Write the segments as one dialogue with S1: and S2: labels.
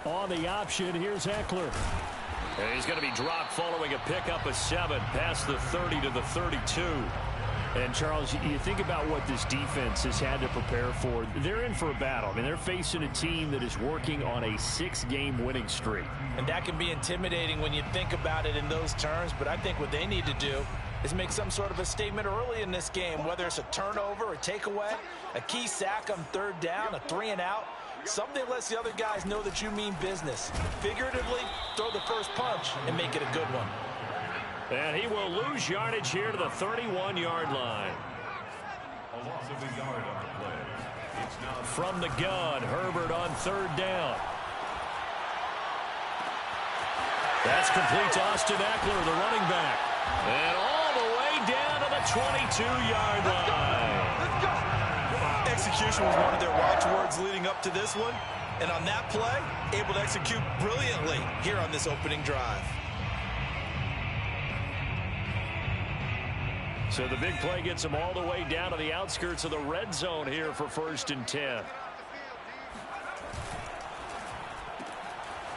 S1: On the option, here's Eckler.
S2: And he's going to be dropped following a pickup of 7 past the 30 to the 32.
S1: And, Charles, you think about what this defense has had to prepare for. They're in for a battle. I mean, they're facing a team that is working on a 6-game winning streak.
S3: And that can be intimidating when you think about it in those terms. But I think what they need to do is make some sort of a statement early in this game, whether it's a turnover, a takeaway, a key sack on 3rd down, a 3-and-out. Something lets the other guys know that you mean business. Figuratively, throw the first punch and make it a good one.
S2: And he will lose yardage here to the 31-yard line.
S4: A loss of a yard on the play. It's now
S2: from the gun, Herbert on 3rd down. That's complete to Austin Eckler, the running back. And all the way down to the 22-yard line.
S3: Execution was one of their watchwords leading up to this one. And on that play, able to execute brilliantly here on this opening drive.
S2: So the big play gets him all the way down to the outskirts of the red zone here for 1st and 10.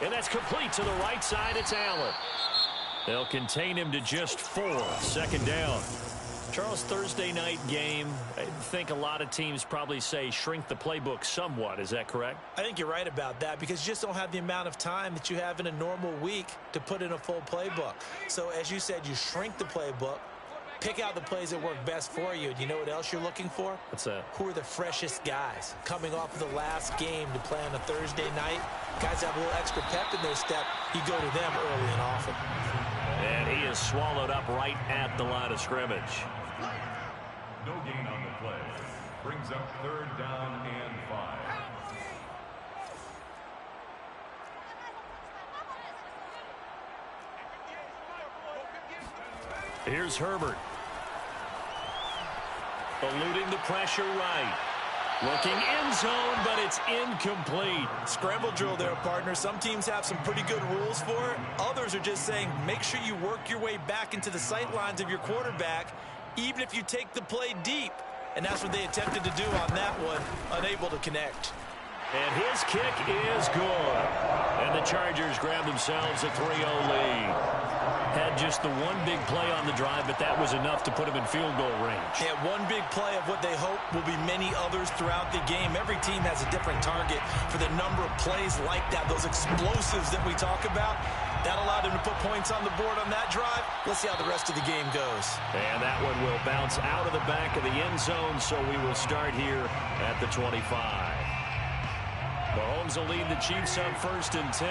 S2: And that's complete to the right side. It's Allen. They'll contain him to just 4. 2nd down.
S1: Charles, Thursday night game, I think a lot of teams probably say shrink the playbook somewhat. Is that correct?
S3: I think you're right about that because you just don't have the amount of time that you have in a normal week to put in a full playbook. So as you said, you shrink the playbook. Pick out the plays that work best for you. Do you know what else you're looking for?
S1: What's that?
S3: Who are the freshest guys coming off of the last game to play on a Thursday night? Guys have a little extra pep in their step. You go to them early and often.
S2: And he is swallowed up right at the line of scrimmage.
S4: no gain on the play. Brings up 3rd down and 5.
S2: Here's Herbert. Eluding the pressure right. Looking end zone, but it's incomplete.
S3: Scramble drill there, partner. Some teams have some pretty good rules for it. Others are just saying make sure you work your way back into the sight lines of your quarterback, even if you take the play deep. And that's what they attempted to do on that one, unable to connect.
S2: And his kick is good. And the Chargers grab themselves a 3-0 lead.
S1: Had just the one big play on the drive, but that was enough to put him in field goal range.
S3: Yeah, one big play of what they hope will be many others throughout the game. Every team has a different target for the number of plays like that, those explosives that we talk about. That allowed him to put points on the board on that drive. Let's see how the rest of the game goes.
S2: And that one will bounce out of the back of the end zone, so we will start here at the 25. Mahomes will lead the Chiefs on 1st and 10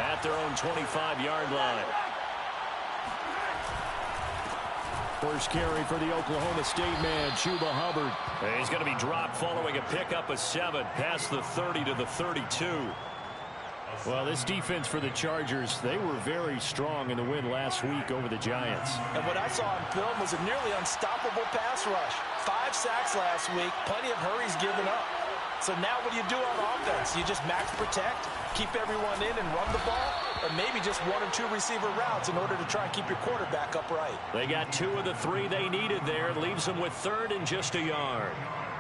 S2: at their own 25-yard line.
S1: First carry for the Oklahoma State man, Chuba Hubbard.
S2: He's going to be dropped following a pickup of 7 past the 30 to the 32.
S1: Well, this defense for the Chargers, they were very strong in the win last week over the Giants.
S3: And what I saw on film was a nearly unstoppable pass rush. 5 sacks last week, plenty of hurries given up. So now what do you do on offense? You just max protect, keep everyone in and run the ball, or maybe just 1 or 2 receiver routes in order to try and keep your quarterback upright.
S2: They got 2 of the 3 they needed there. Leaves them with 3rd and just a yard.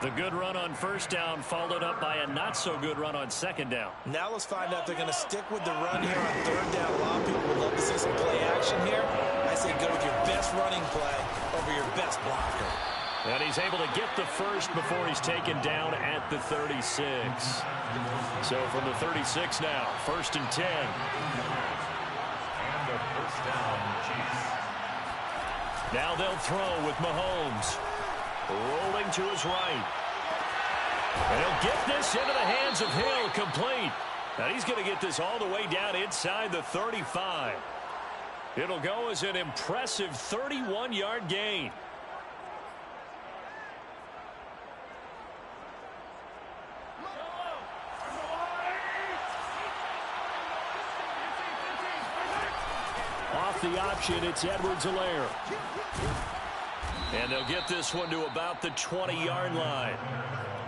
S2: The good run on 1st down followed up by a not-so-good run on 2nd down.
S3: Now let's find out if they're going to stick with the run here on 3rd down. A lot of people would love to see some play action here. I say go with your best running play over your best blocker.
S2: And he's able to get the first before he's taken down at the 36. So from the 36 now, 1st and 10.
S4: And a 1st down, Chiefs.
S2: Now they'll throw with Mahomes. Rolling to his right. And he'll get this into the hands of Hill, complete. And he's going to get this all the way down inside the 35. It'll go as an impressive 31-yard gain.
S1: Off the option, it's Edwards-Helaire.
S2: And they'll get this one to about the 20-yard line.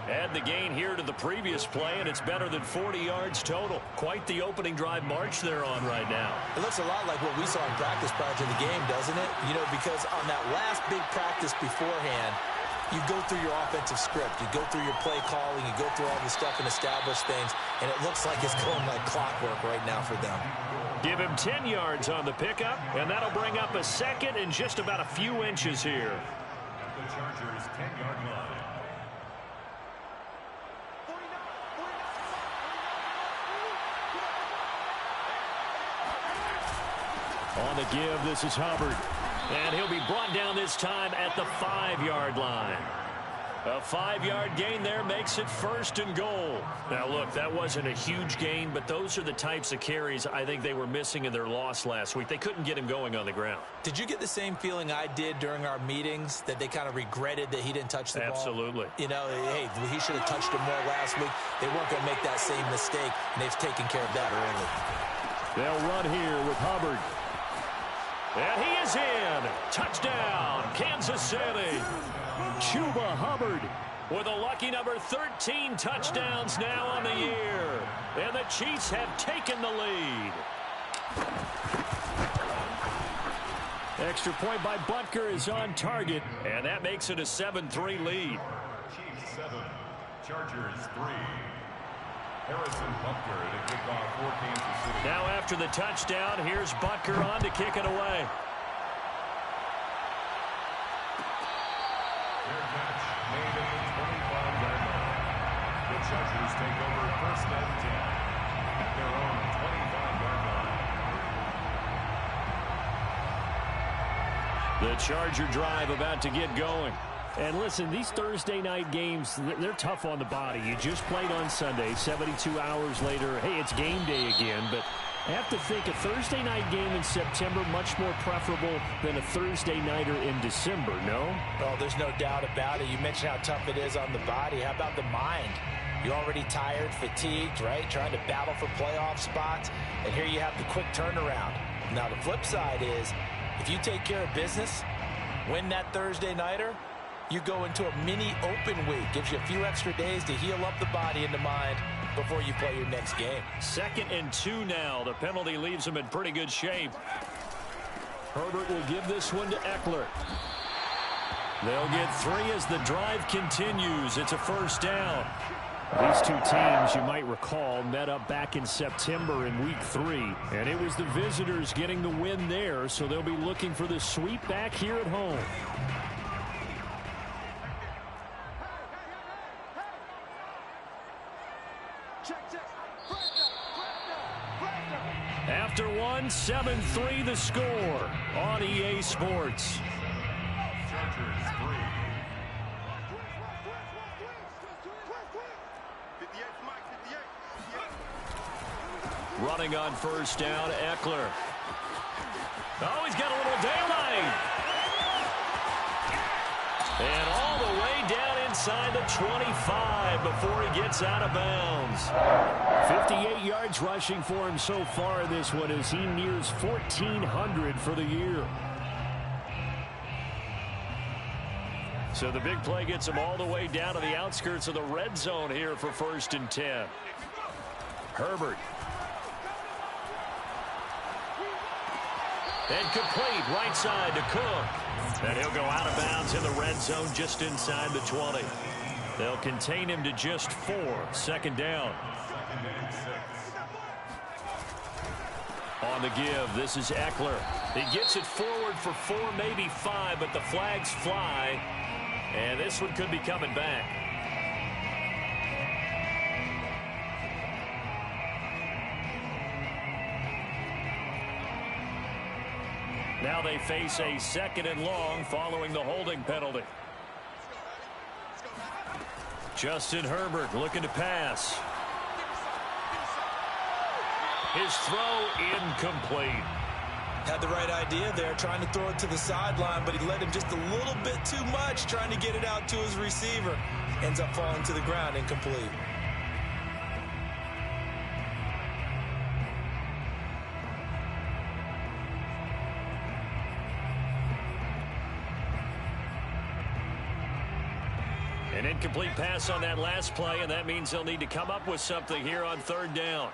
S2: Add the gain here to the previous play, and it's better than 40 yards total. Quite the opening drive march they're on right now.
S3: It looks a lot like what we saw in practice prior to the game, doesn't it? You know, because on that last big practice beforehand, You go through your offensive script. You go through your play calling. You go through all the stuff and establish things, and it looks like it's going like clockwork right now for them.
S1: Give him 10 yards on the pickup, and that'll bring up a second and just about a few inches here.
S4: The Chargers' 10-yard line.
S1: On the give, this is Hubbard. And he'll be brought down this time at the 5-yard line. A 5-yard gain there makes it 1st and goal. Now, look, that wasn't a huge gain, but those are the types of carries I think they were missing in their loss last week. They couldn't get him going on the ground.
S3: Did you get the same feeling I did during our meetings, that they kind of regretted that he didn't touch the ball?
S1: Absolutely.
S3: You know, hey, he should have touched it more last week. They weren't going to make that same mistake, and they've taken care of that early.
S1: They'll run here with Hubbard. And he is in. Touchdown, Kansas City. Chuba Hubbard with a lucky number 13 touchdowns now on the year. And the Chiefs have taken the lead. Extra point by Butker is on target, and that makes it a 7-3 lead.
S4: Chiefs 7, Chargers 3. Harrison Butker to kick off for Kansas City.
S1: Now after the touchdown, here's Butker on to kick it away.
S4: Their catch made at the 25-yard line. The Chargers take over 1st and 10 at their own 25-yard line.
S1: The Charger drive about to get going. And listen, these Thursday night games, they're tough on the body. You just played on Sunday, 72 hours later. Hey, it's game day again, but I have to think a Thursday night game in September much more preferable than a Thursday nighter in December, no?
S3: Oh, there's no doubt about it. You mentioned how tough it is on the body. How about the mind? You're already tired, fatigued, right? Trying to battle for playoff spots, and here you have the quick turnaround. Now, the flip side is, if you take care of business, win that Thursday nighter, you go into a mini open week. Gives you a few extra days to heal up the body and the mind before you play your next game.
S1: 2nd and 2 now. The penalty leaves him in pretty good shape. Herbert will give this one to Eckler. They'll get 3 as the drive continues. It's a 1st down. These two teams, you might recall, met up back in September in Week 3. And it was the visitors getting the win there, so they'll be looking for the sweep back here at home. After one, 7-3 the score on EA Sports.
S4: Chargers 3.
S1: Running on 1st down, Eckler. Oh, he's got a little daylight. And all the way down inside the 25 before he gets out of bounds. 58 yards rushing for him so far in this one as he nears 1,400 for the year. So the big play gets him all the way down to the outskirts of the red zone here for 1st and 10. Herbert. And complete right side to Cook. And he'll go out of bounds in the red zone just inside the 20. They'll contain him to just 4. 2nd down. On the give, this is Eckler. He gets it forward for 4, maybe 5, but the flags fly. And this one could be coming back. Now they face a 2nd and long following the holding penalty. Justin Herbert looking to pass. His throw incomplete.
S3: Had the right idea there, trying to throw it to the sideline, but he led him just a little bit too much, trying to get it out to his receiver. Ends up falling to the ground, incomplete.
S1: An incomplete pass on that last play, and that means they'll need to come up with something here on 3rd down.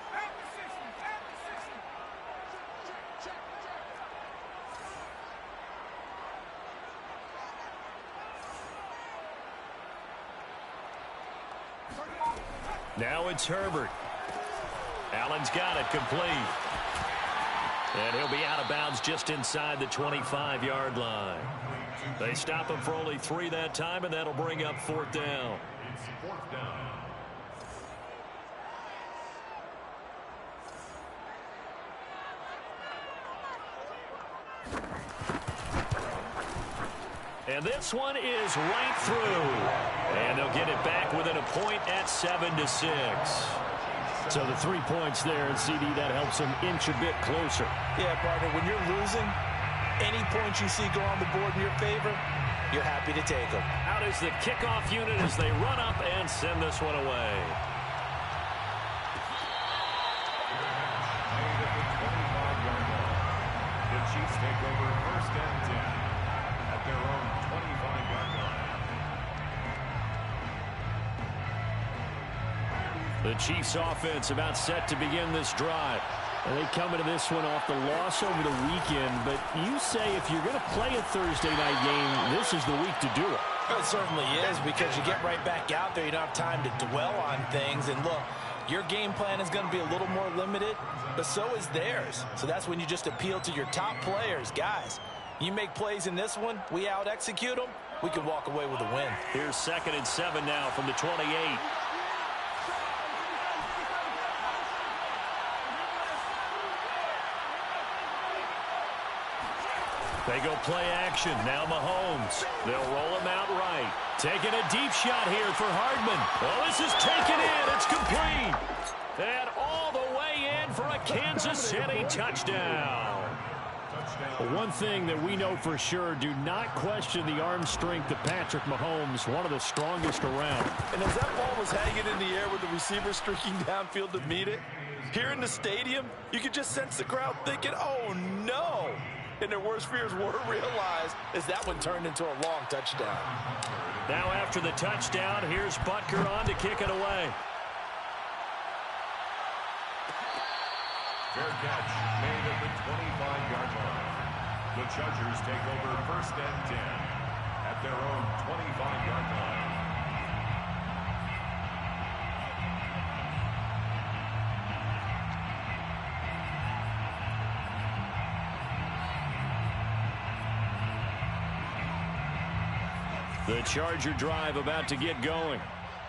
S1: Now it's Herbert. Allen's got it complete. And he'll be out of bounds just inside the 25-yard line. They stop him for only 3 that time, and that'll bring up 4th down.
S4: It's 4th down.
S1: And this one is right through. And they'll get it back within a point at 7-6. So the 3 points there, and CD, that helps them inch a bit closer.
S3: Yeah, partner, when you're losing, any points you see go on the board in your favor, you're happy to take them.
S1: Out is the kickoff unit as they run up and send this one away.
S4: Made at the 25-yard line. The Chiefs take over 1st and 10 at their own 25-yard line.
S1: The Chiefs offense about set to begin this drive. And they come into this one off the loss over the weekend. But you say if you're going to play a Thursday night game, this is the week to do it.
S3: It certainly is, because you get right back out there. You don't have time to dwell on things. And look, your game plan is going to be a little more limited, but so is theirs. So that's when you just appeal to your top players. Guys, you make plays in this one, we out-execute them, we can walk away with a win.
S1: Here's 2nd and 7 now from the 28. They go play action. Now Mahomes. They'll roll him out right. Taking a deep shot here for Hardman. Oh, this is taken in. It's complete. And all the way in for a Kansas City touchdown. One thing that we know for sure, do not question the arm strength of Patrick Mahomes, one of the strongest around.
S3: And as that ball was hanging in the air with the receiver streaking downfield to meet it, here in the stadium, you could just sense the crowd thinking, oh, no. And their worst fears were realized as that one turned into a long touchdown.
S1: Now after the touchdown, here's Butker on to kick it away.
S4: Fair catch made at the 25-yard line. The Chargers take over 1st and 10 at their own 25-yard line.
S1: The Charger drive about to get going.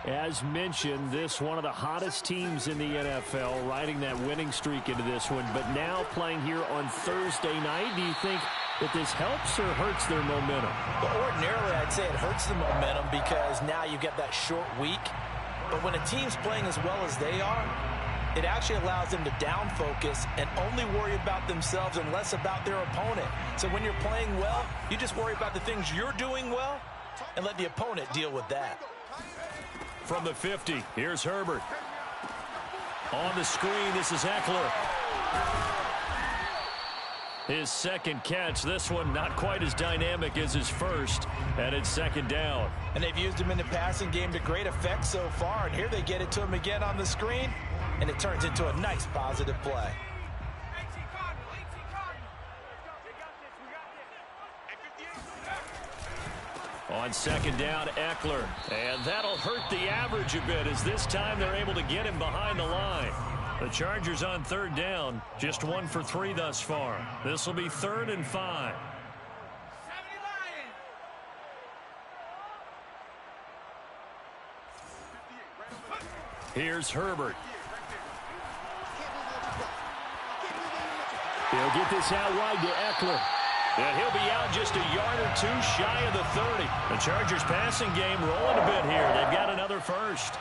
S1: As mentioned, this one of the hottest teams in the NFL, riding that winning streak into this one, but now playing here on Thursday night. Do you think that this helps or hurts their momentum?
S3: Well, ordinarily, I'd say it hurts the momentum because now you get that short week. But when a team's playing as well as they are, it actually allows them to down focus and only worry about themselves and less about their opponent. So when you're playing well, you just worry about the things you're doing well and let the opponent deal with that.
S1: From the 50, here's Herbert. On the screen, this is Eckler. His 2nd catch. This one not quite as dynamic as his first, and it's 2nd down.
S3: And they've used him in the passing game to great effect so far, and here they get it to him again on the screen, and it turns into a nice positive play.
S1: On 2nd down, Eckler. And that'll hurt the average a bit, as this time they're able to get him behind the line. The Chargers on 3rd down, just 1 for 3 thus far. This will be 3rd and 5. Here's Herbert. He'll get this out wide to Eckler. And he'll be out just a yard or 2 shy of the 30. The Chargers passing game rolling a bit here. They've got another first.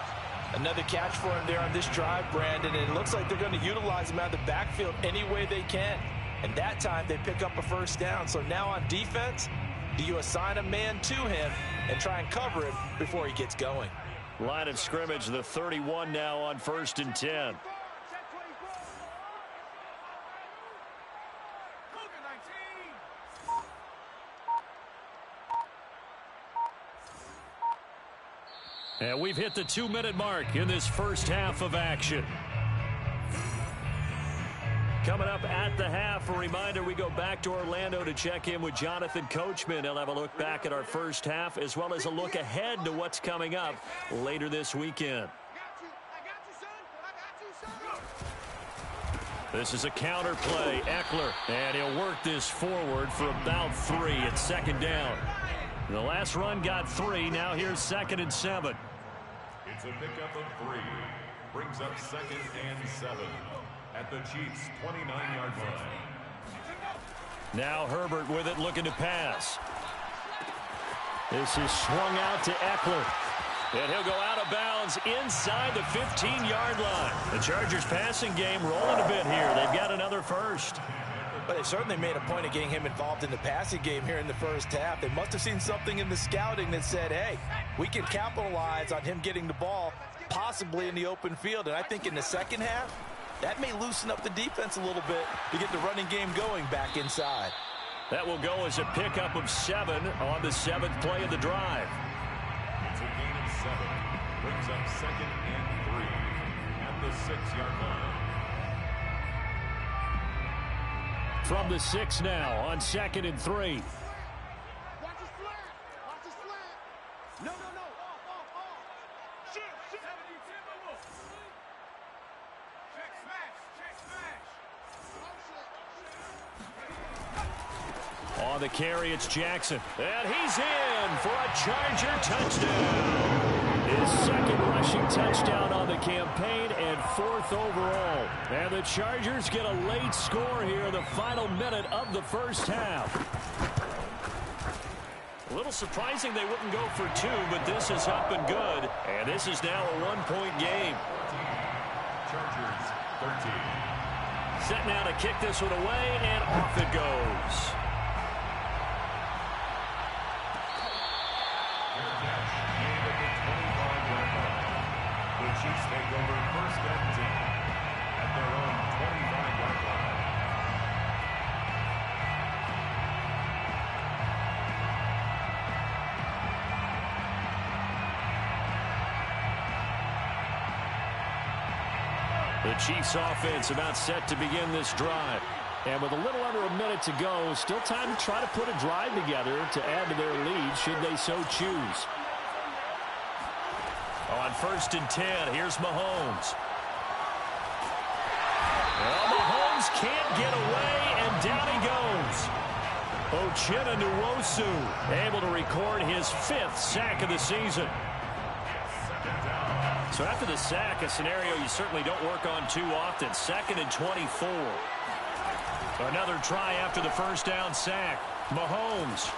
S3: Another catch for him there on this drive, Brandon, and it looks like they're going to utilize him out of the backfield any way they can. And that time they pick up a 1st down. So now on defense, do you assign a man to him and try and cover him before he gets going?
S1: Line of scrimmage, the 31 now on 1st and 10. And we've hit the 2-minute mark in this first half of action. Coming up at the half, a reminder, we go back to Orlando to check in with Jonathan Coachman. He'll have a look back at our first half as well as a look ahead to what's coming up later this weekend. This is a counter play. Eckler. And he'll work this forward for about 3 at second down. The last run got 3. Now here's 2nd and 7.
S4: It's a pickup of 3. Brings up 2nd and 7 at the Chiefs' 29-yard line.
S1: Now Herbert with it, looking to pass. This is swung out to Eckler. And he'll go out of bounds inside the 15-yard line. The Chargers passing game rolling a bit here. They've got another first.
S3: But they certainly made a point of getting him involved in the passing game here in the first half. They must have seen something in the scouting that said, hey, we can capitalize on him getting the ball possibly in the open field. And I think in the second half, that may loosen up the defense a little bit to get the running game going back inside.
S1: That will go as a pickup of 7 on the 7th play of the drive.
S4: It's a gain of 7. Brings up 2nd and 3 at the 6-yard line.
S1: From the 6 now on 2nd and 3.
S5: Watch his flat. Watch his flat. No. Off. Shoot. Check smash.
S1: On the carry, it's Jackson. And he's in for a Charger touchdown. His 2nd rushing touchdown on the campaign and 4th overall. And the Chargers get a late score here in the final minute of the first half. A little surprising they wouldn't go for 2, but this is up and good. And this is now a 1-point game.
S4: Chargers 13.
S1: Set now to kick this one away, and off it goes.
S4: The Chiefs take over 1st and 10 at their own 25-yard line.
S1: The Chiefs offense about set to begin this drive. And with a little under a minute to go, still time to try to put a drive together to add to their lead should they so choose. On 1st and 10, here's Mahomes. Well, Mahomes can't get away, and down he goes. Uchenna Nwosu able to record his 5th sack of the season. So after the sack, a scenario you certainly don't work on too often. 2nd and 24. Another try after the first down sack. Mahomes.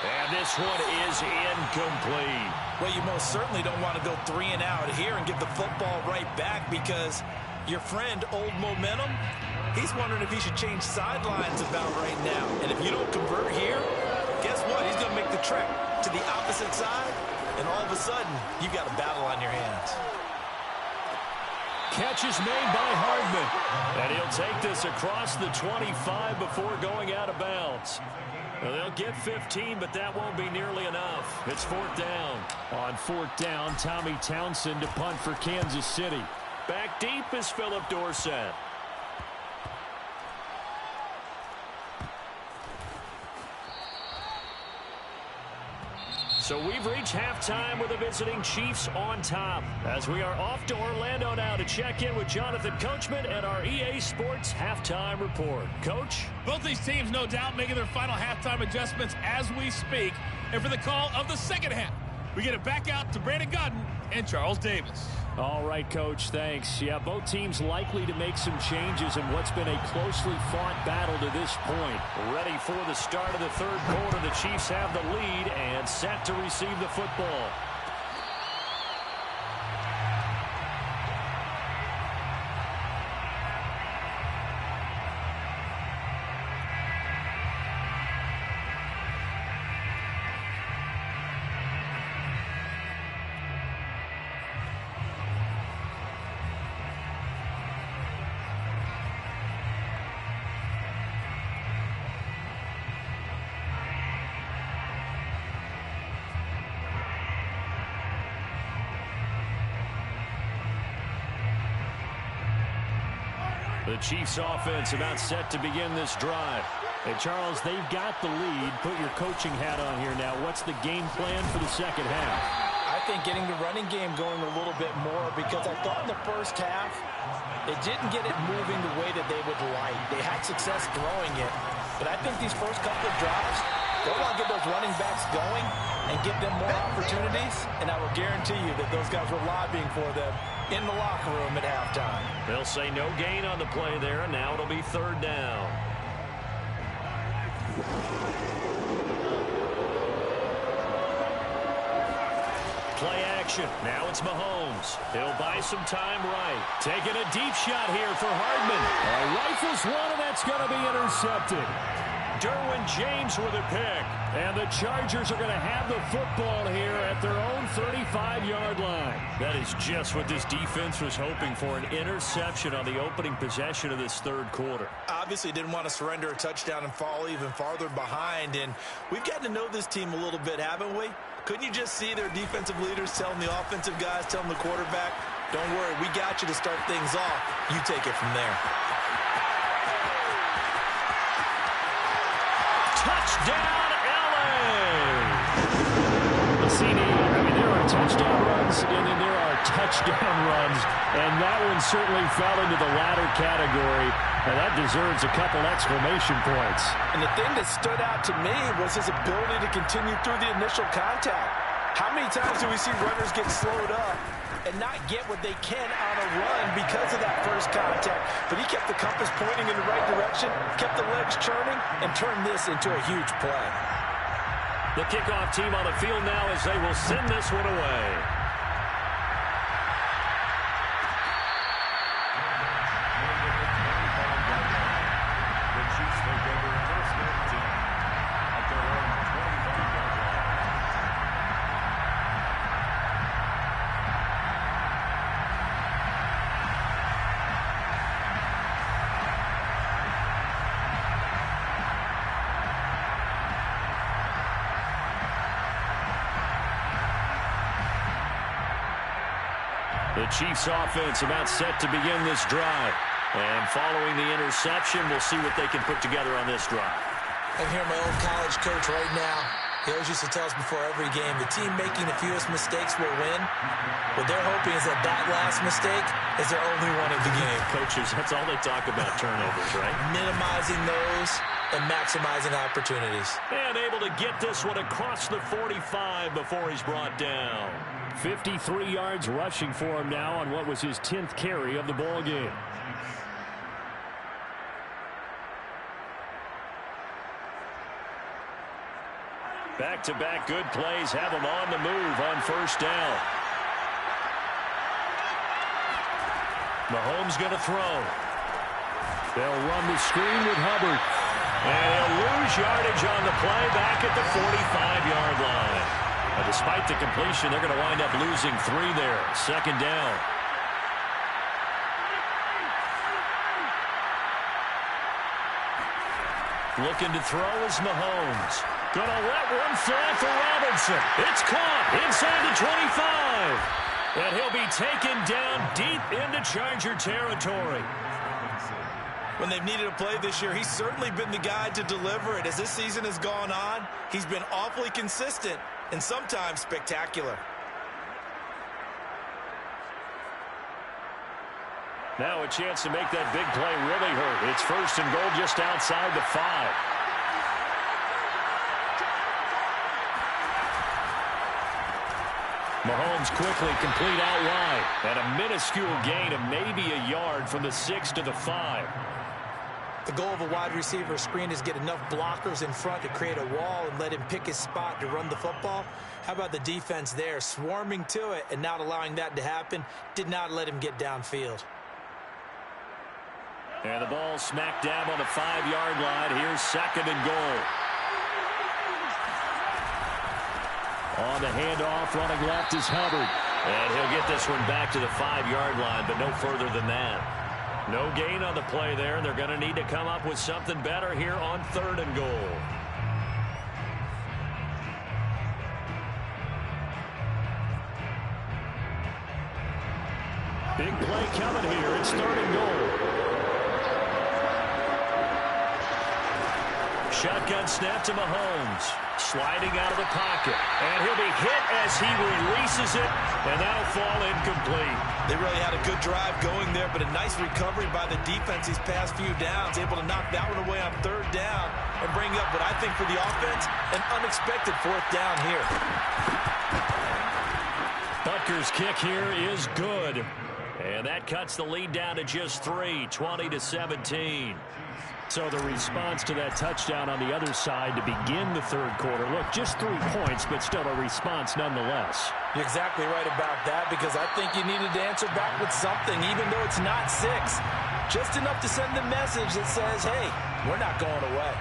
S1: And this one is incomplete.
S3: Well, you most certainly don't want to go 3 and out here and give the football right back, because your friend, Old Momentum, he's wondering if he should change sidelines about right now. And if you don't convert here, guess what? He's going to make the trek to the opposite side, and all of a sudden, you've got a battle on your hands.
S1: Catch is made by Hardman. And he'll take this across the 25 before going out of bounds. Well, they'll get 15, but that won't be nearly enough. It's 4th down. On 4th down, Tommy Townsend to punt for Kansas City. Back deep is Philip Dorsett. So we've reached halftime with the visiting Chiefs on top, as we are off to Orlando now to check in with Jonathan Coachman and our EA Sports Halftime Report. Coach?
S6: Both these teams, no doubt, making their final halftime adjustments as we speak. And for the call of the second half, we get it back out to Brandon Gaudin and Charles Davis.
S1: All right, Coach, thanks. Yeah, both teams likely to make some changes in what's been a closely fought battle to this point. Ready for the start of the 3rd quarter. The Chiefs have the lead and set to receive the football. The Chiefs offense about set to begin this drive. Hey, Charles, they've got the lead. Put your coaching hat on here now. What's the game plan for the second half?
S3: I think getting the running game going a little bit more, because I thought in the first half they didn't get it moving the way that they would like. They had success throwing it, but I think these first couple of drives, they want to get those running backs going and give them more opportunities, and I will guarantee you that those guys were lobbying for them in the locker room at halftime.
S2: They'll say no gain on the play there, and now it'll be third down. Play action. Now it's Mahomes. He'll buy some time right. Taking a deep shot here for Hardman.
S1: Rifles one, and that's going to be intercepted.
S2: Derwin James with a pick.
S1: And the Chargers are going to have the football here at their own 35-yard line.
S2: That is just what this defense was hoping for, an interception on the opening possession of this third quarter.
S3: Obviously didn't want to surrender a touchdown and fall even farther behind, and we've gotten to know this team a little bit, haven't we? Couldn't you just see their defensive leaders telling the offensive guys, telling the quarterback, don't worry, we got you to start things off. You take it from there.
S2: Touchdown,
S1: CD, there are touchdown runs, and then there are touchdown runs, and that one certainly fell into the latter category, and that deserves a couple exclamation points.
S3: And the thing that stood out to me was his ability to continue through the initial contact. How many times do we see runners get slowed up and not get what they can on a run because of that first contact? But he kept the compass pointing in the right direction, kept the legs churning, and turned this into a huge play.
S2: The kickoff team on the field now as they will send this one away.
S4: The Chiefs take over first and 10 at their own 25-yard line.
S2: The Chiefs offense about set to begin this drive. And following the interception, we'll see what they can put together on this drive.
S3: I'm here, my old college coach right now. He always used to tell us before every game, the team making the fewest mistakes will win. What they're hoping is that that last mistake is their only one of the game.
S2: Coaches, that's all they talk about, turnovers, right?
S3: Minimizing those and maximizing opportunities.
S2: And able to get this one across the 45 before he's brought down.
S1: 53 yards rushing for him now on what was his 10th carry of the ball game.
S2: Back-to-back good plays have him on the move on first down. Mahomes going to throw.
S1: They'll run the screen with Hubbard.
S2: And he'll lose yardage on the play back at the 45-yard line. Despite the completion, they're going to wind up losing 3 there. Second down. Looking to throw is Mahomes. Going to let one fly for Robinson. It's caught inside the 25. And he'll be taken down deep into Charger territory.
S3: When they've needed a play this year, he's certainly been the guy to deliver it. As this season has gone on, he's been awfully consistent and sometimes spectacular.
S2: Now a chance to make that big play really hurt. It's first and goal just outside the 5. Mahomes quickly complete out wide. And a minuscule gain of maybe a yard from the 6 to the 5.
S3: The goal of a wide receiver screen is get enough blockers in front to create a wall and let him pick his spot to run the football. How about the defense there, swarming to it and not allowing that to happen? Did not let him get downfield.
S2: And the ball smack dab on the 5-yard line. Here's second and goal.
S1: On the handoff, running left is Hubbard.
S2: And he'll get this one back to the 5-yard line, but no further than that. No gain on the play there. They're going to need to come up with something better here on third and goal.
S1: Big play coming here. It's third and goal. shotgun snap to Mahomes. Sliding out of the pocket. And he'll be hit as he releases it, and that'll fall incomplete.
S3: They really had a good drive going there, but a nice recovery by the defense these past few downs, able to knock that one away on third down and bring up what I think for the offense, an unexpected fourth down here.
S1: Butker's kick here is good. And that cuts the lead down to just 3, 20-17. So the response to that touchdown on the other side to begin the third quarter. Look, just 3 points, but still a response nonetheless.
S3: You're exactly right about that, because I think you needed to answer back with something, even though it's not 6. Just enough to send the message that says, hey, we're not going away.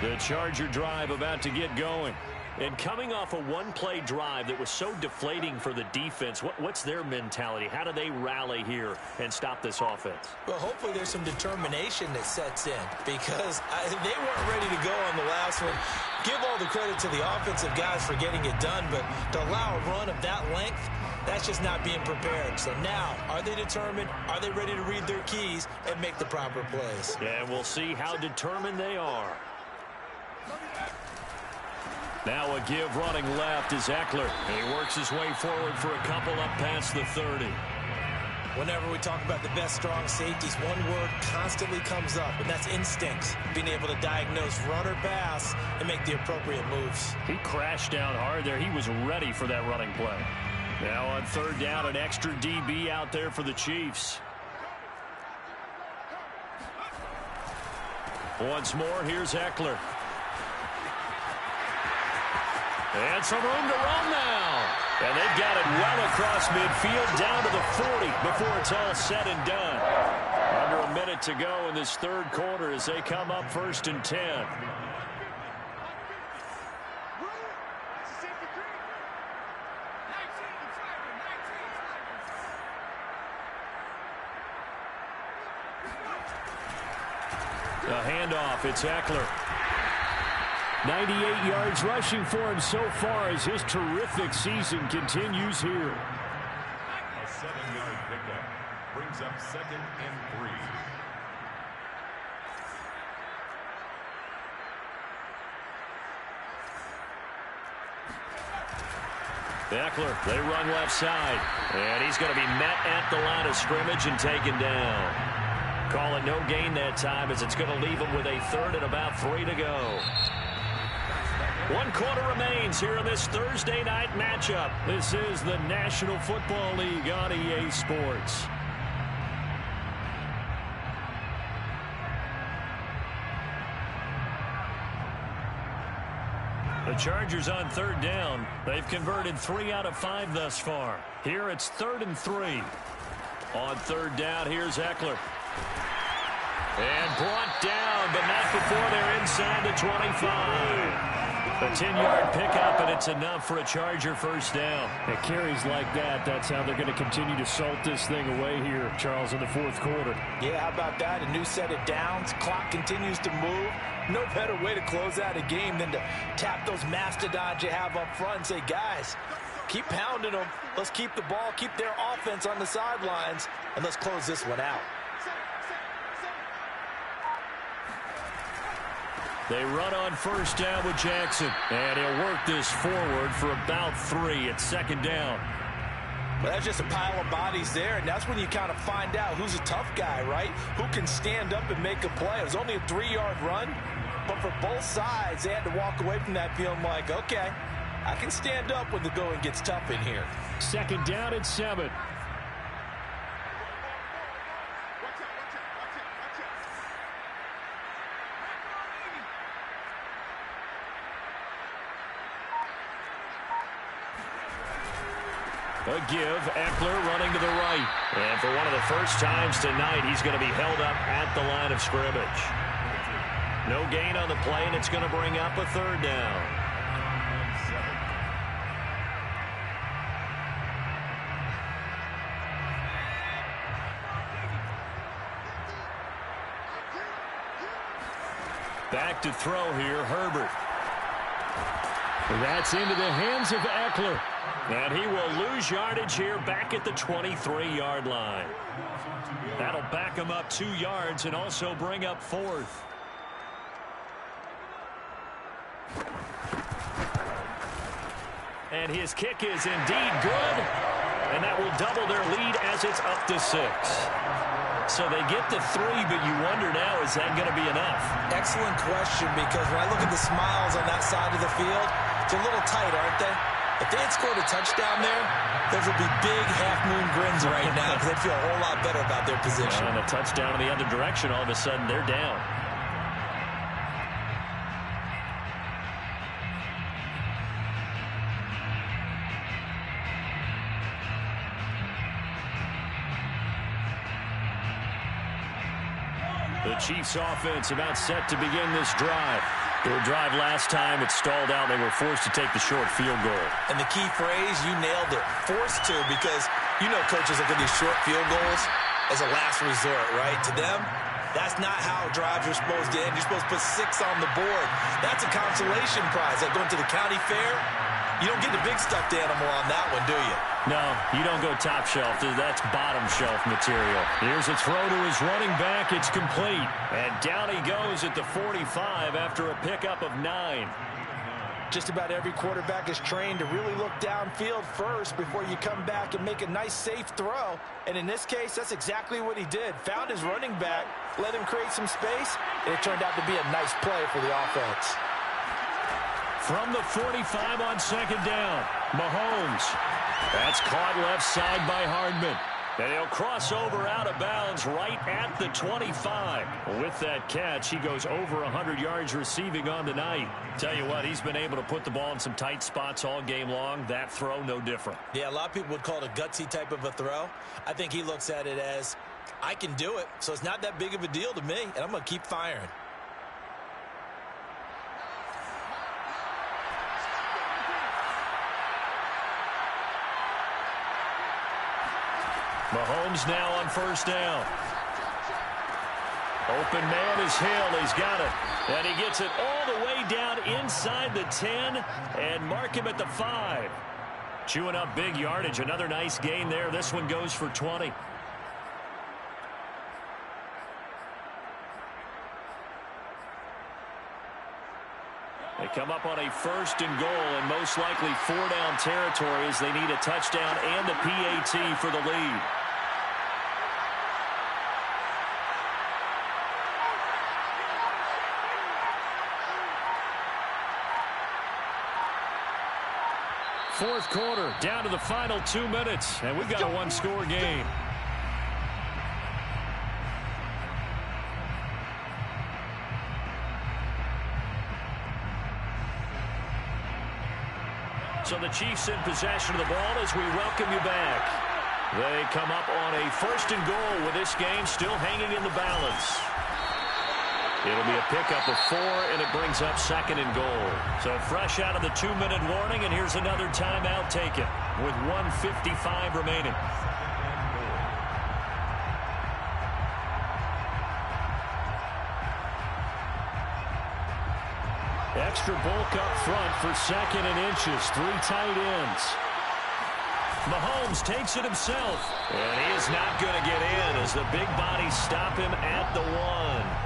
S1: The Charger drive about to get going. And coming off a one-play drive that was so deflating for the defense, what's their mentality? How do they rally here and stop this offense?
S3: Well, hopefully there's some determination that sets in, because they weren't ready to go on the last one. Give all the credit to the offensive guys for getting it done, but to allow a run of that length, that's just not being prepared. So now, are they determined? Are they ready to read their keys and make the proper plays?
S1: Yeah, and we'll see how determined they are. Now a give running left is Eckler. He works his way forward for a couple up past the 30.
S3: Whenever we talk about the best strong safeties, one word constantly comes up, and that's instincts. Being able to diagnose run or pass and make the appropriate moves.
S1: He crashed down hard there. He was ready for that running play. Now on third down, an extra DB out there for the Chiefs. Once more, here's Eckler. And some room to run now. And they've got it well across midfield down to the 40 before it's all said and done. Under a minute to go in this third quarter as they come up 1st and 10. A handoff, it's Eckler. 98 yards rushing for him so far as his terrific season continues here.
S4: A 7-yard pickup brings up 2nd and 3.
S1: Eckler, they run left side. And he's going to be met at the line of scrimmage and taken down. Call it no gain that time, as it's going to leave him with a 3rd and about 3 to go. 1 quarter remains here in this Thursday night matchup. This is the National Football League on EA Sports. The Chargers on third down. They've converted 3 out of 5 thus far. Here it's 3rd and 3. On third down, here's Eckler. And brought down, but not before they're inside the 25. A 10-yard pickup, and it's enough for a Charger first down. It carries like that. That's how they're going to continue to salt this thing away here, Charles, in the fourth quarter.
S3: Yeah, how about that? A new set of downs. Clock continues to move. No better way to close out a game than to tap those mastodons you have up front and say, guys, keep pounding them. Let's keep the ball, keep their offense on the sidelines, and let's close this one out.
S1: They run on first down with Jackson, and he'll work this forward for about 3 at 2nd down.
S3: Well, that's just a pile of bodies there, and that's when you kind of find out who's a tough guy, right? Who can stand up and make a play. It was only a 3-yard run, but for both sides, they had to walk away from that feeling like, okay, I can stand up when the going gets tough in here.
S1: 2nd down at 7. A give, Eckler running to the right. And for one of the first times tonight, he's going to be held up at the line of scrimmage.
S2: No gain on the play, and it's going to bring up a third down. Back to throw here, Herbert. That's into the hands of Eckler. And he will lose yardage here back at the 23-yard line. That'll back him up 2 yards and also bring up 4th. And his kick is indeed good. And that will double their lead as it's up to 6. So they get to 3, but you wonder now, is that going to be enough?
S3: Excellent question, because when I look at the smiles on that side of the field, it's a little tight, aren't they? If they had scored a touchdown there, those would be big half-moon grins right now because they'd feel a whole lot better about their position.
S2: And a touchdown in the other direction, all of a sudden they're down. The Chiefs offense about set to begin this drive. Their drive last time, it stalled out. They were forced to take the short field goal.
S3: And the key phrase, you nailed it, forced to, because you know coaches look at these short field goals as a last resort, right? To them, that's not how drives are supposed to end. You're supposed to put 6 on the board. That's a consolation prize. Like going to the county fair, you don't get the big stuffed animal on that one, do you?
S2: No, you don't go top shelf. That's bottom shelf material. Here's a throw to his running back. It's complete. And down he goes at the 45 after a pickup of 9.
S3: Just about every quarterback is trained to really look downfield first before you come back and make a nice, safe throw. And in this case, that's exactly what he did. Found his running back, let him create some space, and it turned out to be a nice play for the offense.
S2: From the 45 on second down, Mahomes. That's caught left side by Hardman. And he'll cross over out of bounds right at the 25. With that catch, he goes over 100 yards receiving on the night. Tell you what, he's been able to put the ball in some tight spots all game long. That throw, no different.
S3: Yeah, a lot of people would call it a gutsy type of a throw. I think he looks at it as, I can do it, so it's not that big of a deal to me, and I'm going to keep firing.
S2: Mahomes now on first down. Open man is Hill. He's got it. And he gets it all the way down inside the 10 and mark him at the 5. Chewing up big yardage. Another nice gain there. This one goes for 20. They come up on a 1st and goal and most likely 4-down territory as they need a touchdown and a PAT for the lead. Fourth quarter, down to the final 2 minutes, and we've got a one-score game. So the Chiefs in possession of the ball as we welcome you back. They come up on a 1st and goal with this game still hanging in the balance. It'll be a pickup of 4, and it brings up 2nd and goal. So fresh out of the 2-minute warning, and here's another timeout taken with 1:55 remaining. Extra bulk up front for 2nd and inches. 3 tight ends. Mahomes takes it himself, and he is not going to get in as the big bodies stop him at the 1.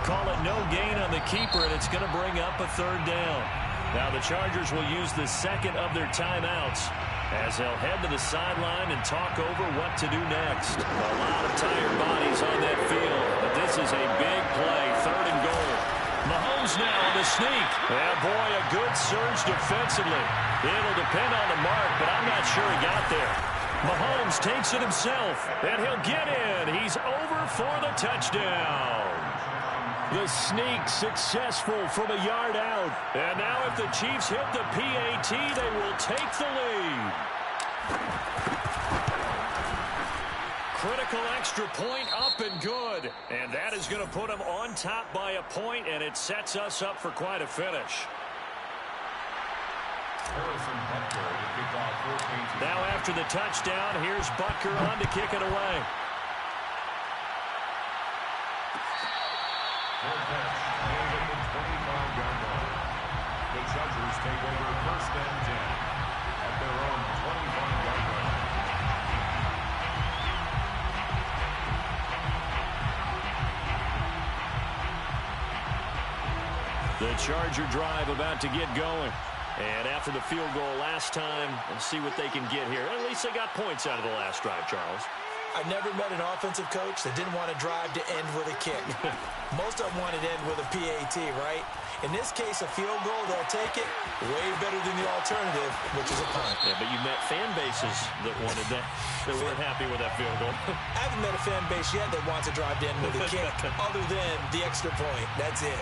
S2: Call it no gain on the keeper, and it's going to bring up a 3rd down. Now the Chargers will use the 2nd of their timeouts as they'll head to the sideline and talk over what to do next. A lot of tired bodies on that field, but this is a big play. 3rd and goal. Mahomes now on the sneak. And boy, a good surge defensively. It'll depend on the mark, but I'm not sure he got there. Mahomes takes it himself, and he'll get in. He's over for the touchdown. The sneak successful from a yard out. And now if the Chiefs hit the PAT, they will take the lead.
S1: critical extra point up and good. And that is going to put them on top by a point, and it sets us up for quite a finish. Now after the touchdown, here's Butker on to kick it away.
S4: The Chargers take over first and 10 at their own 25-yard line.
S1: The Charger drive about to get going. And after the field goal last time, let's see what they can get here. At least they got points out of the last drive, Charles.
S3: I've never met an offensive coach that didn't want to drive to end with a kick. Most of them wanted to end with a PAT, right? In this case, a field goal, they'll take it way better than the alternative, which is a punt.
S1: Yeah, but you met fan bases that wanted that, that weren't happy with that field goal.
S3: I haven't met a fan base yet that wants to drive to end with a kick other than the extra point. That's it.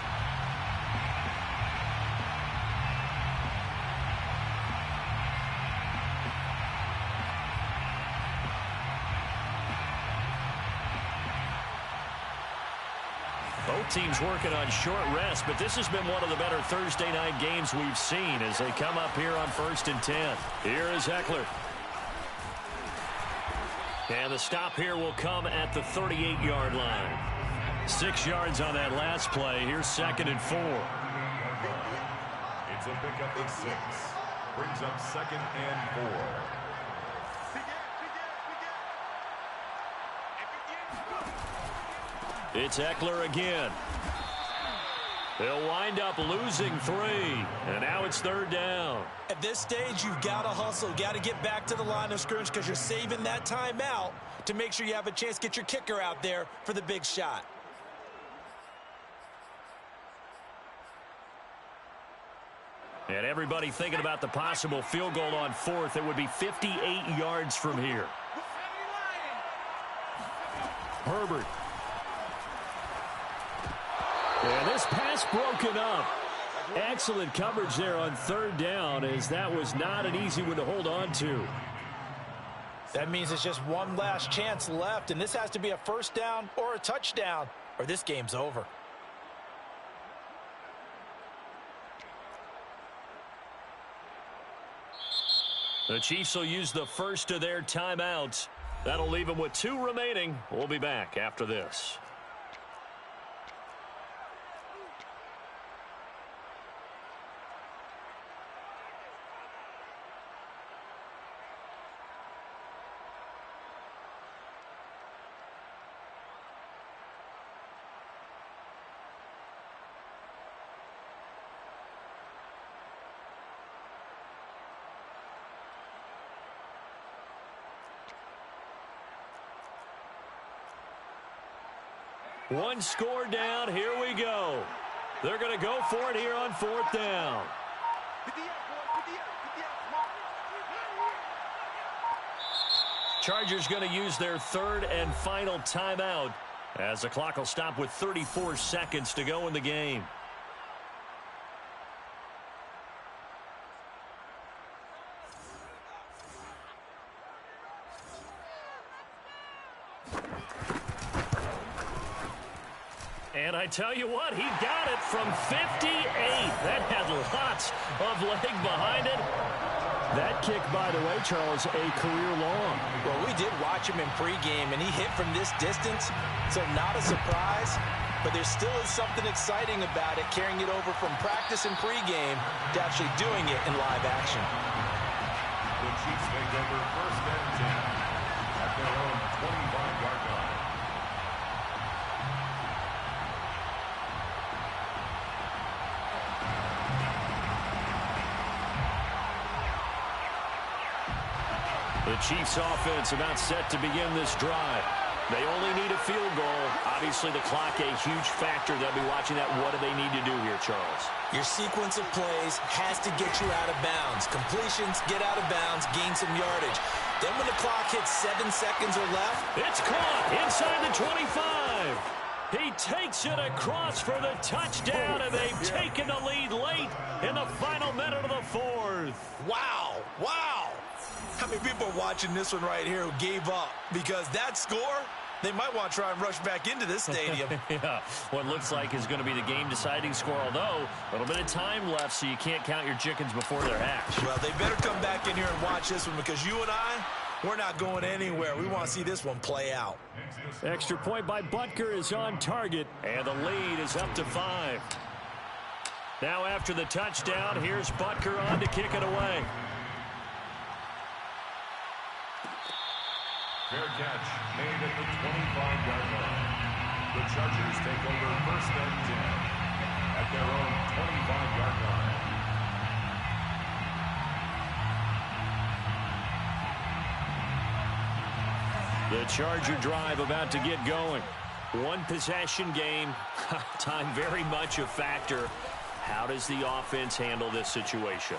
S1: Both teams working on short rest, but this has been one of the better Thursday night games we've seen as they come up here on 1st and 10. Here is Ekeler. And the stop here will come at the 38-yard line. 6 yards on that last play. Here's 2nd and 4.
S4: It's a pickup of 6. Brings up 2nd and 4.
S1: It's Ekeler again. They'll wind up losing 3. And now it's 3rd down.
S3: At this stage, you've got to hustle. Got to get back to the line of scrimmage because you're saving that timeout to make sure you have a chance to get your kicker out there for the big shot.
S1: And everybody thinking about the possible field goal on 4th. It would be 58 yards from here. Herbert. And this pass broken up. Excellent coverage there on 3rd down, as that was not an easy one to hold on to.
S3: That means it's just one last chance left, and this has to be a 1st down or a touchdown, or this game's over.
S1: The Chiefs will use the first of their timeouts. That'll leave them with 2 remaining. We'll be back after this. One score down. Here we go. They're going to go for it here on 4th down. Chargers going to use their 3rd and final timeout as the clock will stop with 34 seconds to go in the game. And I tell you what, he got it from 58. That had lots of leg behind it. That kick, by the way, Charles, a career long.
S3: Well, we did watch him in pregame, and he hit from this distance, so not a surprise. But there still is something exciting about it, carrying it over from practice and pregame to actually doing it in live action.
S4: The Chiefs take over 1st and 10 at their own 25-yard line.
S1: The Chiefs offense about set to begin this drive. They only need a field goal. Obviously, the clock a huge factor. They'll be watching that. What do they need to do here, Charles?
S3: Your sequence of plays has to get you out of bounds. Completions, get out of bounds, gain some yardage. Then when the clock hits 7 seconds or left,
S1: it's caught inside the 25. He takes it across for the touchdown, and they've taken the lead late in the final minute of the 4th.
S3: Wow, wow. How many people are watching this one right here who gave up? Because that score, they might want to try and rush back into this stadium.
S1: Yeah, what looks like is going to be the game-deciding score, although a little bit of time left, so you can't count your chickens before they're hatched.
S3: Well, they better come back in here and watch this one, because you and I, we're not going anywhere. We want to see this one play out.
S1: Extra point by Butker is on target, and the lead is up to 5. Now after the touchdown, here's Butker on to kick it away.
S4: Fair catch made at the 25-yard line. The Chargers take over first and 10 at their own 25-yard line.
S1: The Charger drive about to get going. One possession game. Time very much a factor. How does the offense handle this situation?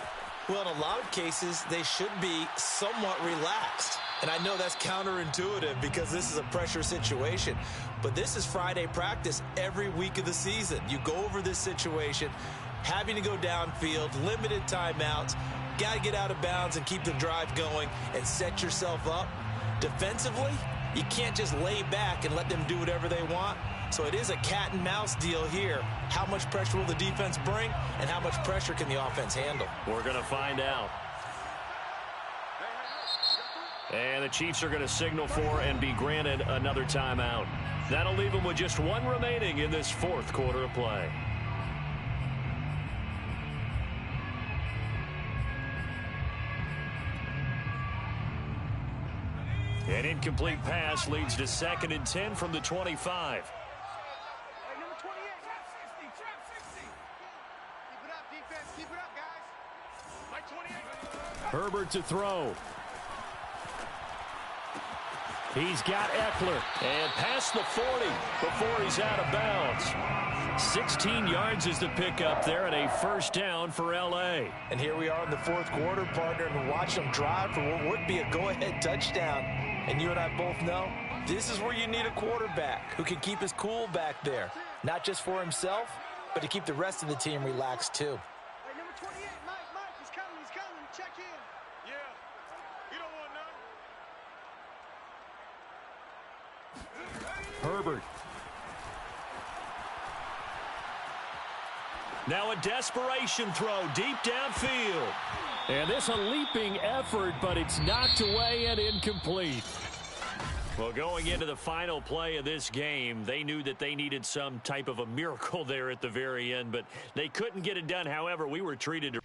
S3: Well, in a lot of cases, they should be somewhat relaxed. And I know that's counterintuitive because this is a pressure situation. But this is Friday practice every week of the season. You go over this situation, having to go downfield, limited timeouts, got to get out of bounds and keep the drive going and set yourself up. Defensively, you can't just lay back and let them do whatever they want. So it is a cat and mouse deal here. How much pressure will the defense bring, and how much pressure can the offense handle?
S1: We're going to find out. And the Chiefs are going to signal for and be granted another timeout. That'll leave them with just one remaining in this fourth quarter of play. An incomplete pass leads to 2nd and 10 from the 25.
S5: Number 28. Trap 60. Trap 60. Keep it up, defense. Keep it up, guys. Like 28.
S1: Herbert to throw. He's got Eckler, and past the 40 before he's out of bounds. 16 yards is the pickup there, and a first down for L.A.
S3: And here we are in the fourth quarter, partner, and watch them drive for what would be a go-ahead touchdown. And you and I both know this is where you need a quarterback who can keep his cool back there, not just for himself, but to keep the rest of the team relaxed too.
S5: Hey, number 28, Mike, he's coming, check in. Yeah, you don't want none.
S1: Herbert. Now a desperation throw deep downfield. And this a leaping effort, but it's knocked away and incomplete. Well, going into the final play of this game, they knew that they needed some type of a miracle there at the very end, but they couldn't get it done. However, we were treated to